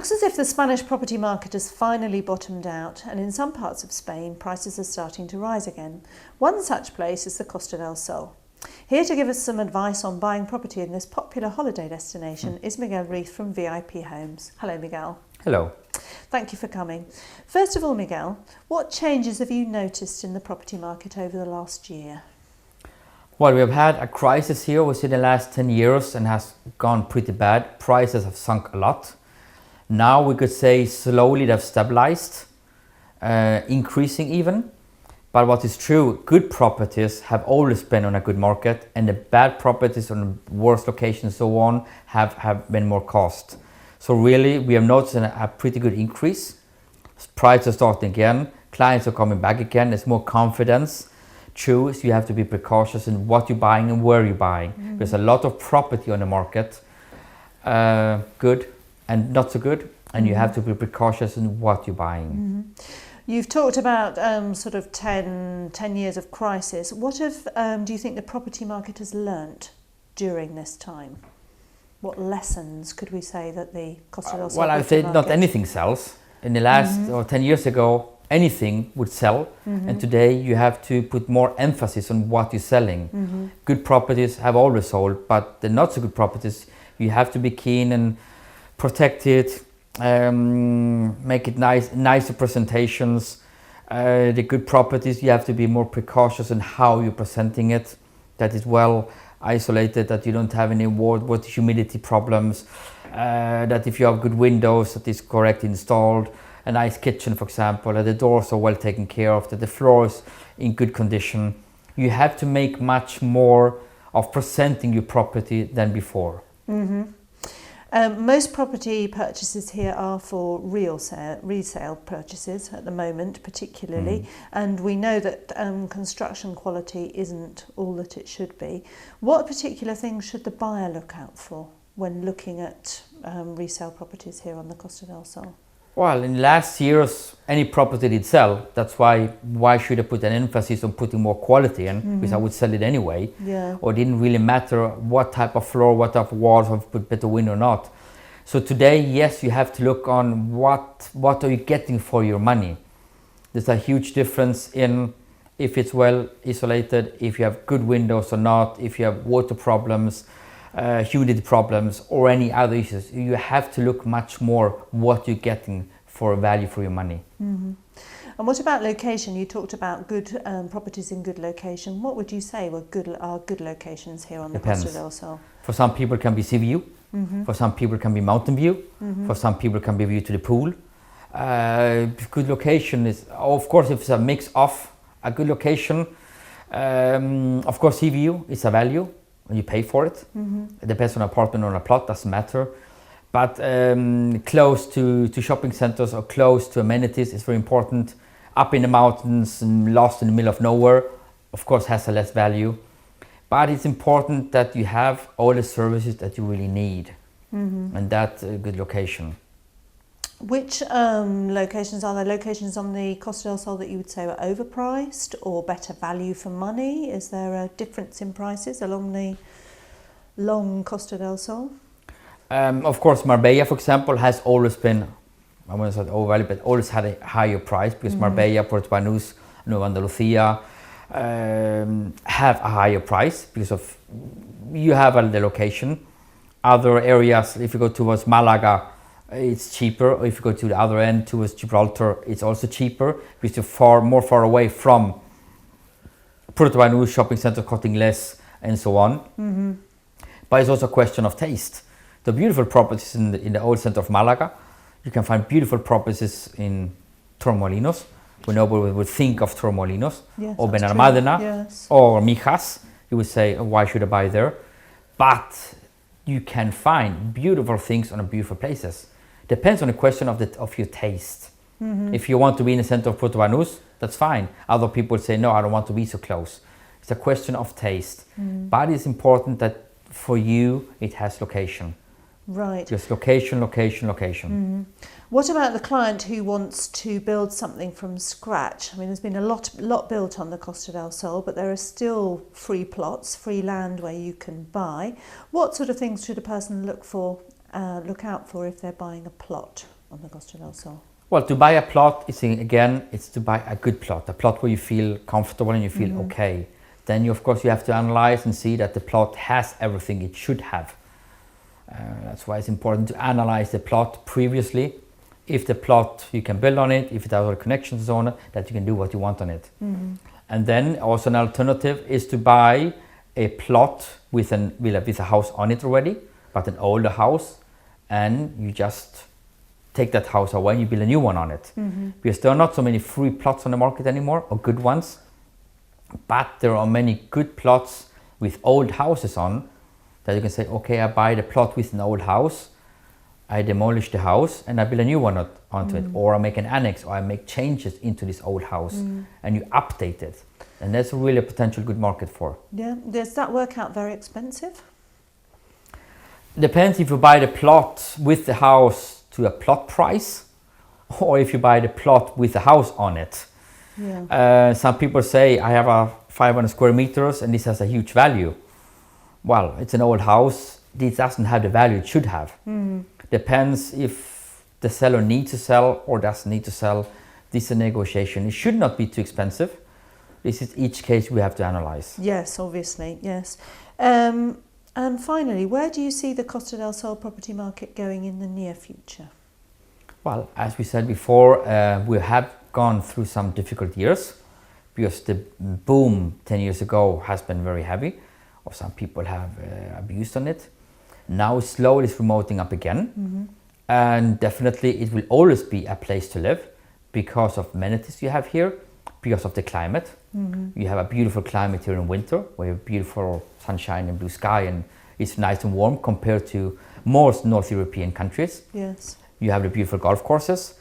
looks as if the Spanish property market has finally bottomed out, and in some parts of Spain, prices are starting to rise again. One such place is the Costa del Sol. Here to give us some advice on buying property in this popular holiday destination is Miguel Reith from VIP Homes. Hello, Miguel. Hello. Thank you for coming. First of all, Miguel, what changes have you noticed in the property market over the last year? Well, we have had a crisis here within the last 10 years and has gone pretty bad. Prices have sunk a lot. Now we could say slowly they've stabilized, increasing even. But what is true, good properties have always been on a good market, and the bad properties on the worst locations and so on have been more cost. So really we have noticed a pretty good increase. Prices are starting again, clients are coming back again, there's more confidence. True, so you have to be precautious in what you're buying and where you're buying. There's a lot of property on the market, good and not so good, and you have to be precautious in what you're buying. You've talked about sort of 10 years of crisis. What do you think the property market has learnt during this time? What lessons could we say that the Costa del Sol Well, I would say not anything sells. In the last or 10 years ago, anything would sell, and today you have to put more emphasis on what you're selling. Good properties have always sold, but the not so good properties, you have to be keen and protect it, make it nicer presentations. The good properties, you have to be more precautious in how you're presenting it, that is well isolated, that you don't have any with humidity problems, that if you have good windows, that is correctly installed, a nice kitchen, for example, that the doors are well taken care of, that the floor is in good condition. You have to make much more of presenting your property than before. Most property purchases here are for resale purchases at the moment, particularly, and we know that construction quality isn't all that it should be. What particular things should the buyer look out for when looking at resale properties here on the Costa del Sol? Well, in the last years, any property did sell. That's why should I put an emphasis on putting more quality in? Because I would sell it anyway. Yeah. Or it didn't really matter what type of floor, what type of walls, have put better window or not. So today, yes, you have to look on what are you getting for your money. There's a huge difference in if it's well isolated, if you have good windows or not, if you have water problems, humidity problems or any other issues. You have to look much more what you're getting for value for your money. And what about location? You talked about good properties in good location. What would you say are good locations here on the Costa del Sol? For some people it can be sea view, for some people it can be mountain view, for some people it can be view to the pool. Good location is, of course, if it's a mix of a good location, of course sea view is a value. When you pay for it, it depends on an apartment or on a plot, doesn't matter. But close to shopping centers or close to amenities is very important. Up in the mountains and lost in the middle of nowhere, of course, has a less value. But it's important that you have all the services that you really need, and that's a good location. Which locations are there? Locations on the Costa del Sol that you would say are overpriced or better value for money? Is there a difference in prices along the long Costa del Sol? Of course, Marbella, for example, has always been, I wouldn't say overvalued, but always had a higher price because Marbella, Puerto Banús, Nueva Andalucía have a higher price because of you have the location. Other areas, if you go towards Málaga, it's cheaper. Or if you go to the other end towards Gibraltar, it's also cheaper because you're more far away from Puerto Banús, shopping center, costing less, and so on. But it's also a question of taste. The beautiful properties in the old center of Málaga, you can find beautiful properties in Torremolinos. When nobody would think of Torremolinos, or Benalmádena, or Mijas, you would say, oh, why should I buy there? But you can find beautiful things on beautiful places. Depends on the question of your taste. If you want to be in the center of Puerto Banús, that's fine. Other people say, no, I don't want to be so close. It's a question of taste. But it's important that for you, it has location. Right. Just location, location, location. What about the client who wants to build something from scratch? I mean, there's been a lot built on the Costa del Sol, but there are still free plots, free land where you can buy. What sort of things should a person look out for if they're buying a plot? on the Costa del Sol? Well, to buy a plot, it's to buy a good plot, a plot where you feel comfortable and you feel okay. Then, of course, you have to analyze and see that the plot has everything it should have. That's why it's important to analyze the plot previously. If the plot, you can build on it, if it has all connections on it, that you can do what you want on it. And then also an alternative is to buy a plot with a house on it already, but an older house, and you just take that house away and you build a new one on it. Because there are not so many free plots on the market anymore, or good ones, but there are many good plots with old houses on that you can say, okay, I buy the plot with an old house, I demolish the house and I build a new one onto it, or I make an annex, or I make changes into this old house and you update it. And that's really a potential good market for. Yeah, does that work out very expensive? Depends if you buy the plot with the house to a plot price, or if you buy the plot with the house on it. Yeah. Some people say, I have a 500 square meters and this has a huge value. Well, it's an old house. This doesn't have the value it should have. Depends if the seller needs to sell or doesn't need to sell. This is a negotiation. It should not be too expensive. This is each case we have to analyze. Yes, obviously, yes. And finally, where do you see the Costa del Sol property market going in the near future? Well, as we said before, we have gone through some difficult years because the boom 10 years ago has been very heavy, or some people have abused on it. Now slowly it's promoting up again, and definitely it will always be a place to live because of amenities you have here, because of the climate. You have a beautiful climate here in winter, where you have beautiful sunshine and blue sky, and it's nice and warm compared to most North European countries. Yes. You have the beautiful golf courses,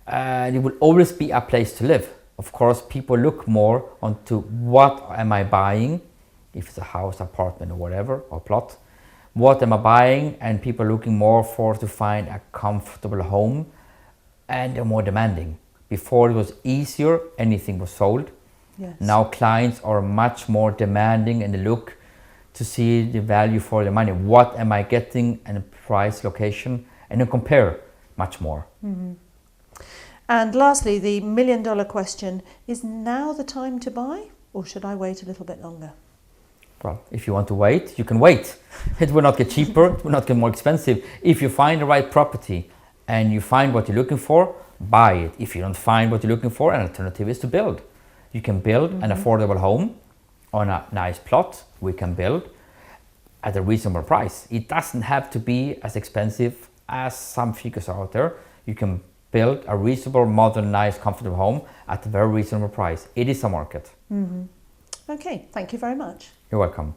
and it will always be a place to live. Of course, people look more onto what am I buying, if it's a house, apartment, or whatever, or plot. What am I buying? And people are looking more to find a comfortable home, and they're more demanding. Before it was easier, anything was sold. Yes. Now clients are much more demanding and they look to see the value for the money. What am I getting, and price, location, and then compare much more. And lastly, the $1 million question, is now the time to buy, or should I wait a little bit longer? Well, if you want to wait, you can wait. It will not get cheaper, it will not get more expensive. If you find the right property and you find what you're looking for, buy it. If you don't find what you're looking for, an alternative is to build. You can build an affordable home on a nice plot. We can build at a reasonable price. It doesn't have to be as expensive as some figures are out there. You can build a reasonable, modern, nice, comfortable home at a very reasonable price. It is a market. Okay, thank you very much. You're welcome.